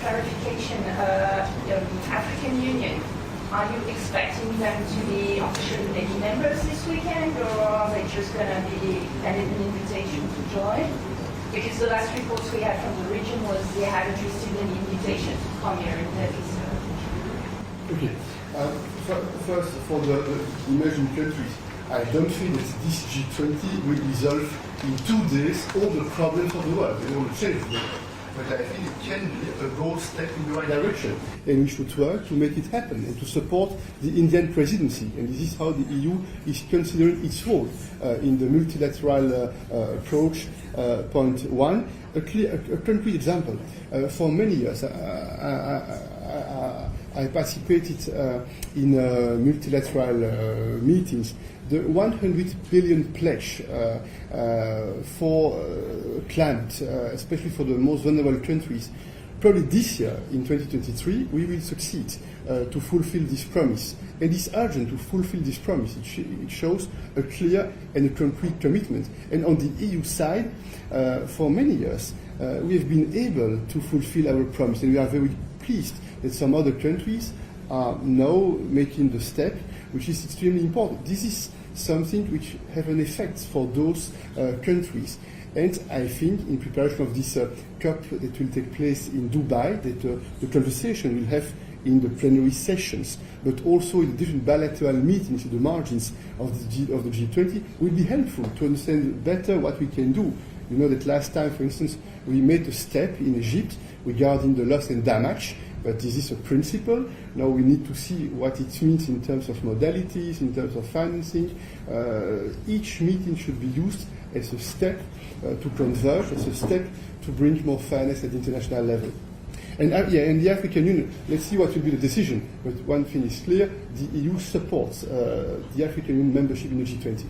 clarification. African Union, are you expecting them to be officially maybe members this weekend, or are they just going to be an invitation to join? Because the last reports we had from the region was they hadn't received any invitation to come here in this. Okay. First, for the emerging countries, I don't think that this G20 will resolve in 2 days all the problems of the world. It will change the world. But I think it can be a bold step in the right direction. And we should work to make it happen and to support the Indian presidency. And this is how the EU is considering its role in the multilateral approach. Point one, a concrete example. For many years, I participated in multilateral meetings. The 100 billion pledge for climate, especially for the most vulnerable countries, probably this year, in 2023, we will succeed to fulfill this promise. And it's urgent to fulfill this promise. It shows a clear and a concrete commitment. And on the EU side, for many years, we have been able to fulfill our promise, and we are very pleased that some other countries are now making the step, which is extremely important. This is something which have an effect for those countries. And I think in preparation of this COP that will take place in Dubai, that the conversation will have in the plenary sessions, but also in the different bilateral meetings in the margins of the G20, will be helpful to understand better what we can do. You know that last time, for instance, we made a step in Egypt regarding the loss and damage, but this is a principle. Now we need to see what it means in terms of modalities, in terms of financing. Each meeting should be used as a step to converge, as a step to bring more fairness at the international level. And the African Union, let's see what will be the decision. But one thing is clear, the EU supports the African Union membership in the G20.